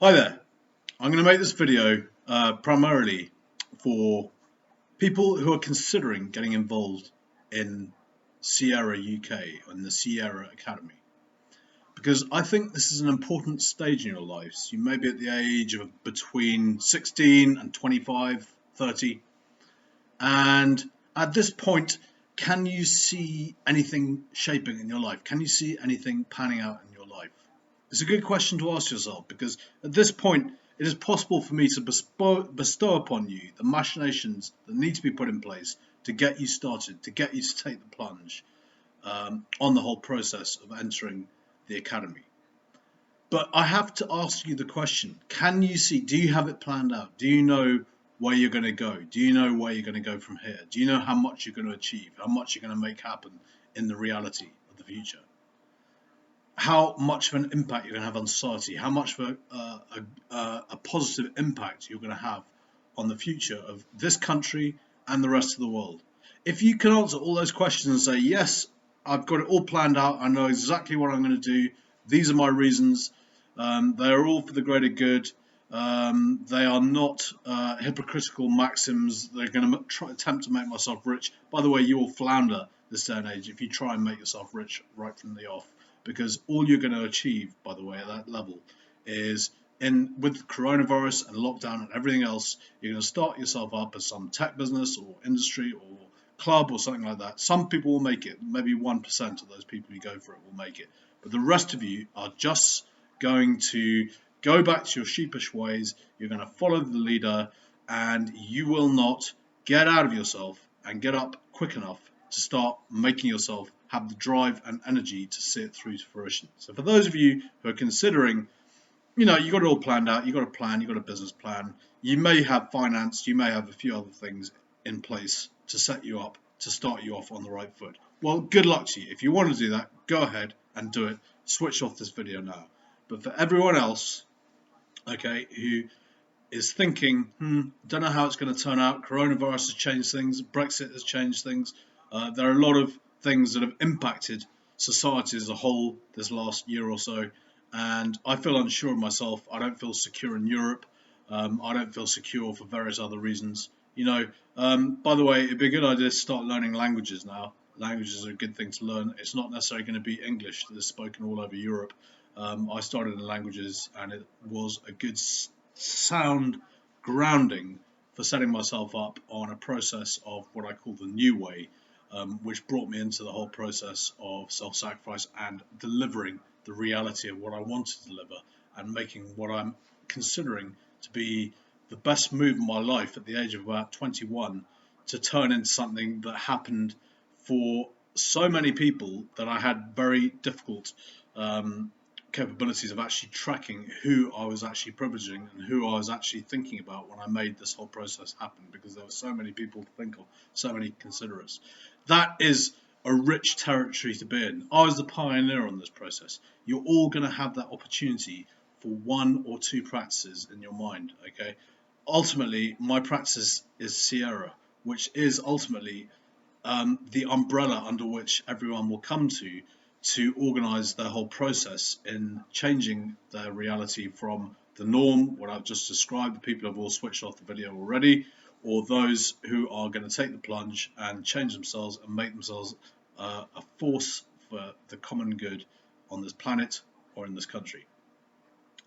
Hi there. I'm going to make this video primarily for people who are considering getting involved in Sierra UK and the Sierra Academy because I think this is an important stage in your lives. You may be at the age of between 16 and 25, 30, and at this point, can you see anything shaping in your life? Can you see anything panning out in your life? It's a good question to ask yourself because at this point it is possible for me to bestow upon you the machinations that need to be put in place to get you started, to get you to take the plunge on the whole process of entering the academy. But I have to ask you the question, can you see, do you have it planned out? Do you know where you're going to go? Do you know where you're going to go from here? Do you know how much you're going to achieve, how much you're going to make happen in the reality of the future? How much of an impact you're going to have on society, how much of a positive impact you're going to have on the future of this country and the rest of the world. If you can answer all those questions and say, yes, I've got it all planned out, I know exactly what I'm going to do, these are my reasons, they are all for the greater good, they are not hypocritical maxims, they're going to attempt to make myself rich. By the way, you will flounder this day and age if you try and make yourself rich right from the off, because all you're going to achieve, by the way, at that level is with coronavirus and lockdown and everything else, you're going to start yourself up as some tech business or industry or club or something like that. Some people will make it, maybe 1% of those people who go for it will make it, but the rest of you are just going to go back to your sheepish ways. You're going to follow the leader, and you will not get out of yourself and get up quick enough to start making yourself have the drive and energy to see it through to fruition. So for those of you who are considering, you've got it all planned out, you've got a plan, you've got a business plan, you may have finance, you may have a few other things in place to set you up, to start you off on the right foot. Well, good luck to you. If you want to do that, go ahead and do it. Switch off this video now. But for everyone else, okay, who is thinking, don't know how it's going to turn out. Coronavirus has changed things. Brexit has changed things. There are a lot of things that have impacted society as a whole this last year or so. And I feel unsure of myself. I don't feel secure in Europe. I don't feel secure for various other reasons. By the way, it'd be a good idea to start learning languages now. Languages are a good thing to learn. It's not necessarily going to be English that is spoken all over Europe. I started in languages, and it was a good sound grounding for setting myself up on a process of what I call the new way, which brought me into the whole process of self-sacrifice and delivering the reality of what I want to deliver and making what I'm considering to be the best move in my life at the age of about 21 to turn into something that happened for so many people that I had very difficult capabilities of actually tracking who I was actually privileging and who I was actually thinking about when I made this whole process happen, because there were so many people to think of, so many considerers. That is a rich territory to be in. I was the pioneer on this process. You're all going to have that opportunity for one or two practices in your mind, okay? Ultimately, my practice is Sierra, which is ultimately the umbrella under which everyone will come to organise their whole process in changing their reality from the norm, what I've just described, the people have all switched off the video already, or those who are going to take the plunge and change themselves and make themselves a force for the common good on this planet or in this country.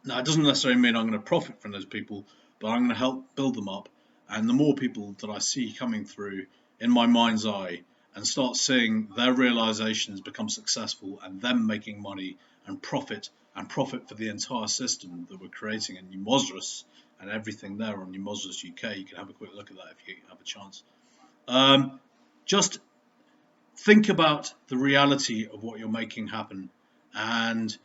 Now, it doesn't necessarily mean I'm going to profit from those people, but I'm going to help build them up. And the more people that I see coming through in my mind's eye and start seeing their realizations become successful and them making money and profit for the entire system that we're creating in Numosdrus and everything there on Numosdrus UK. You can have a quick look at that if you have a chance. Just think about the reality of what you're making happen, and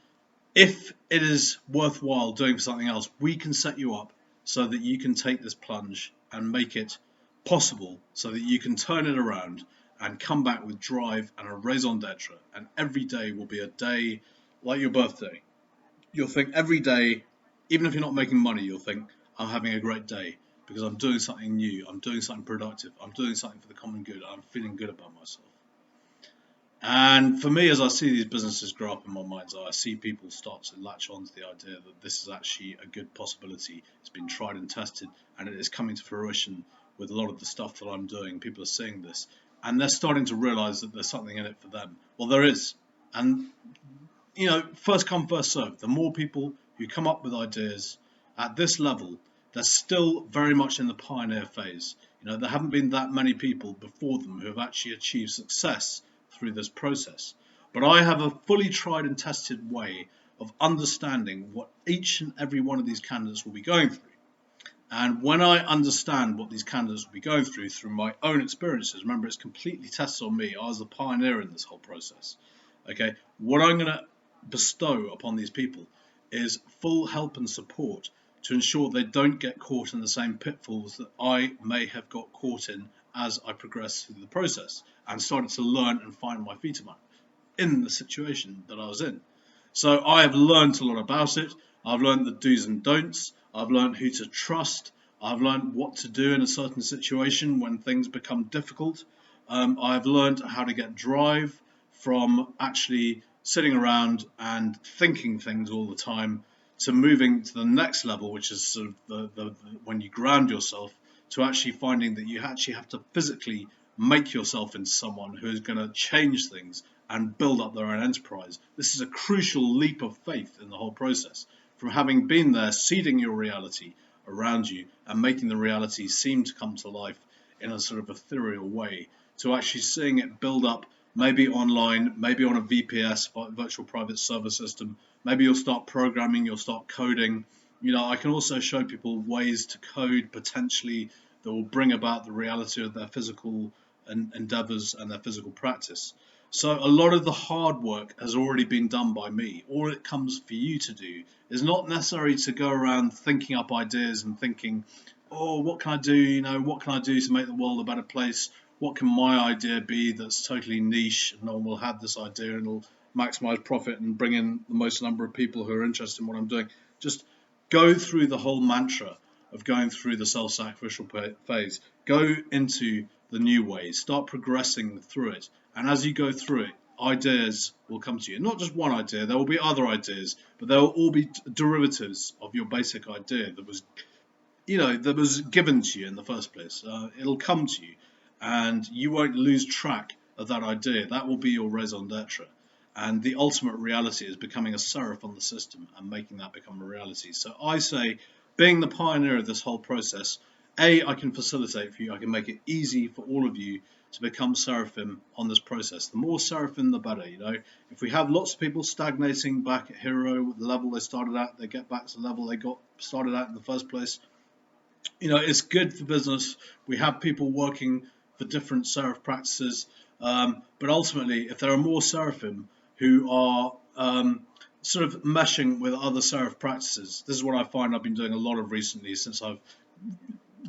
if it is worthwhile doing something else, we can set you up so that you can take this plunge and make it possible, so that you can turn it around and come back with drive and a raison d'etre, and every day will be a day like your birthday. You'll think every day, even if you're not making money, you'll think, I'm having a great day because I'm doing something new, I'm doing something productive, I'm doing something for the common good, I'm feeling good about myself. And for me, as I see these businesses grow up in my mind's eye, I see people start to latch on to the idea that this is actually a good possibility. It's been tried and tested, and it is coming to fruition with a lot of the stuff that I'm doing. People are seeing this, and they're starting to realize that there's something in it for them. Well, there is. And, first come, first serve. The more people who come up with ideas at this level, they're still very much in the pioneer phase. There haven't been that many people before them who have actually achieved success through this process. But I have a fully tried and tested way of understanding what each and every one of these candidates will be going through. And when I understand what these candidates will be going through my own experiences, remember, it's completely tested on me. I was the pioneer in this whole process. Okay, what I'm going to bestow upon these people is full help and support to ensure they don't get caught in the same pitfalls that I may have got caught in as I progressed through the process and started to learn and find my feet in the situation that I was in. So I have learned a lot about it. I've learned the do's and don'ts. I've learned who to trust. I've learned what to do in a certain situation when things become difficult. I've learned how to get drive from actually sitting around and thinking things all the time to moving to the next level, which is sort of when you ground yourself, to actually finding that you actually have to physically make yourself into someone who is going to change things and build up their own enterprise. This is a crucial leap of faith in the whole process. From having been there, seeding your reality around you and making the reality seem to come to life in a sort of ethereal way, to actually seeing it build up, maybe online, maybe on a VPS, virtual private server system. Maybe you'll start programming, you'll start coding. I can also show people ways to code potentially that will bring about the reality of their physical endeavors and their physical practice. So a lot of the hard work has already been done by me. All it comes for you to do is not necessarily to go around thinking up ideas and thinking, oh, what can I do? What can I do to make the world a better place? What can my idea be that's totally niche and no one will have this idea and it'll maximize profit and bring in the most number of people who are interested in what I'm doing? Just go through the whole mantra of going through the self-sacrificial phase. Go into the new way. Start progressing through it. And as you go through it, ideas will come to you. Not just one idea, there will be other ideas, but they will all be derivatives of your basic idea that was given to you in the first place. It'll come to you, and you won't lose track of that idea. That will be your raison d'etre. And the ultimate reality is becoming a seraph on the system and making that become a reality. So I say, being the pioneer of this whole process, I can facilitate for you. I can make it easy for all of you to become seraphim on this process. The more seraphim, the better. If we have lots of people stagnating back at hero, the level they started at, they get back to the level they got started at in the first place. It's good for business. We have people working for different seraph practices, but ultimately, if there are more seraphim who are sort of meshing with other seraph practices, this is what I find I've been doing a lot of recently since I've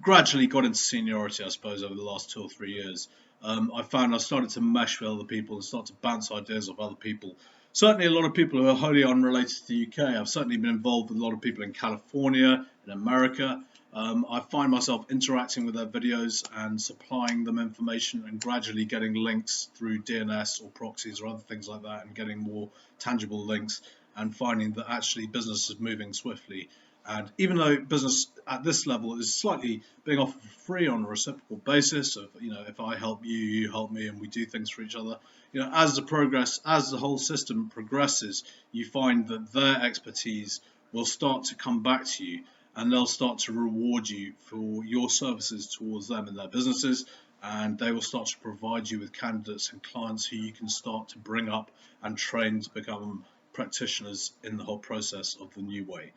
gradually got into seniority, I suppose, over the last 2 or 3 years. I found I started to mesh with other people and start to bounce ideas off other people. Certainly a lot of people who are wholly unrelated to the UK. I've certainly been involved with a lot of people in California, in America. I find myself interacting with their videos and supplying them information and gradually getting links through DNS or proxies or other things like that and getting more tangible links and finding that actually business is moving swiftly. And even though business at this level is slightly being offered for free on a reciprocal basis of, if I help you, you help me, and we do things for each other, as the whole system progresses, you find that their expertise will start to come back to you and they'll start to reward you for your services towards them and their businesses. And they will start to provide you with candidates and clients who you can start to bring up and train to become practitioners in the whole process of the new way.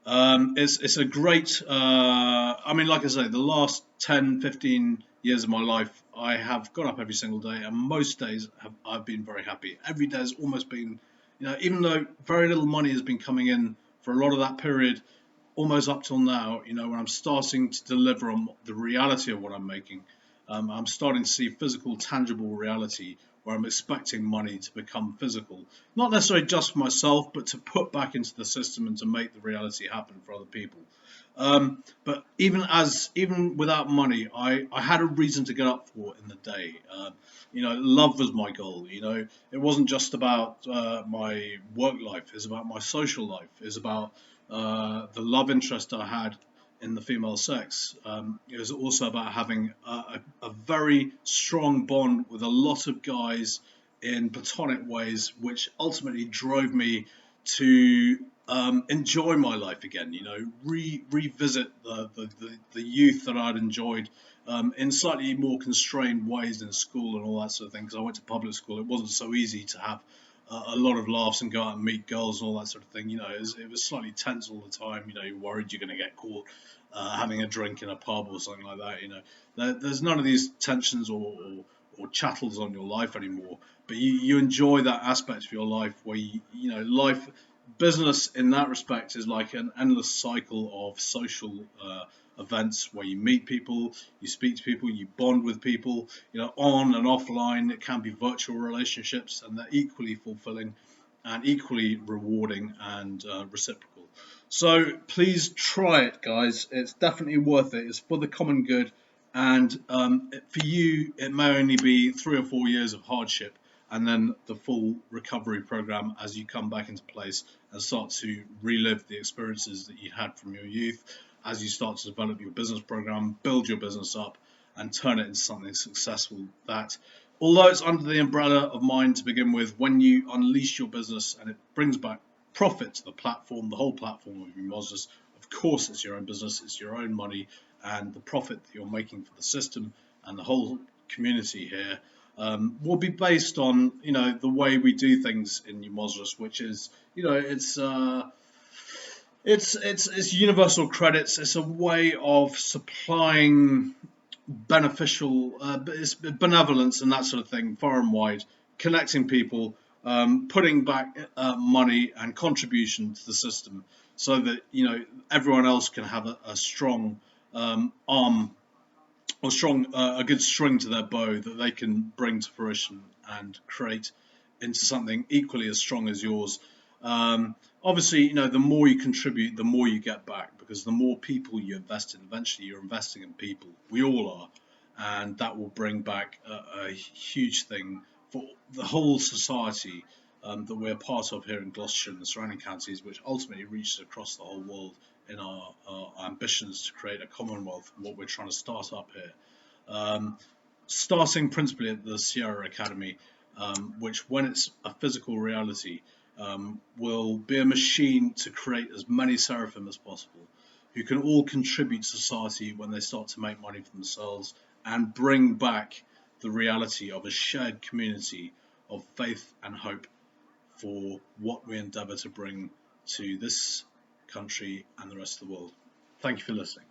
It's a great, like I say, the last 10, 15 years of my life, I have got up every single day, and most days I've been very happy. Every day has almost been, even though very little money has been coming in for a lot of that period, almost up till now, when I'm starting to deliver on the reality of what I'm making, I'm starting to see physical, tangible reality where I'm expecting money to become physical, not necessarily just for myself, but to put back into the system and to make the reality happen for other people. But even without money, I had a reason to get up for in the day. Love was my goal. It wasn't just about my work life. It's about my social life. It's about the love interest I had in the female sex. It was also about having a very strong bond with a lot of guys in platonic ways, which ultimately drove me to enjoy my life again. Revisit the youth that I'd enjoyed in slightly more constrained ways in school and all that sort of thing. Because I went to public school, it wasn't so easy to have a lot of laughs and go out and meet girls and all that sort of thing. It was slightly tense all the time. You're worried you're going to get caught having a drink in a pub or something like that. There's none of these tensions or chattels on your life anymore. But you enjoy that aspect of your life where life business in that respect is like an endless cycle of social events where you meet people, you speak to people, you bond with people, on and offline. It can be virtual relationships, and they're equally fulfilling and equally rewarding and reciprocal. So please try it, guys. It's definitely worth it. It's for the common good, and for you, it may only be 3 or 4 years of hardship, and then the full recovery program as you come back into place and start to relive the experiences that you had from your youth, as you start to develop your business program, build your business up, and turn it into something successful that, although it's under the umbrella of mine to begin with, when you unleash your business and it brings back profit to the platform, the whole platform of Umosdus, of course it's your own business, it's your own money, and the profit that you're making for the system and the whole community here will be based on the way we do things in Umosdus, which is it's universal credits. It's a way of supplying beneficial, it's benevolence and that sort of thing, far and wide, connecting people, putting back money and contribution to the system, so that everyone else can have a strong arm or a good string to their bow that they can bring to fruition and create into something equally as strong as yours. Obviously, the more you contribute, the more you get back, because the more people you invest in, eventually you're investing in people. We all are, and that will bring back a huge thing for the whole society that we're part of here in Gloucestershire and the surrounding counties, which ultimately reaches across the whole world in our ambitions to create a commonwealth, what we're trying to start up here. Starting principally at the Sierra Academy, which, when it's a physical reality, will be a machine to create as many seraphim as possible, who can all contribute to society when they start to make money for themselves and bring back the reality of a shared community of faith and hope for what we endeavour to bring to this country and the rest of the world. Thank you for listening.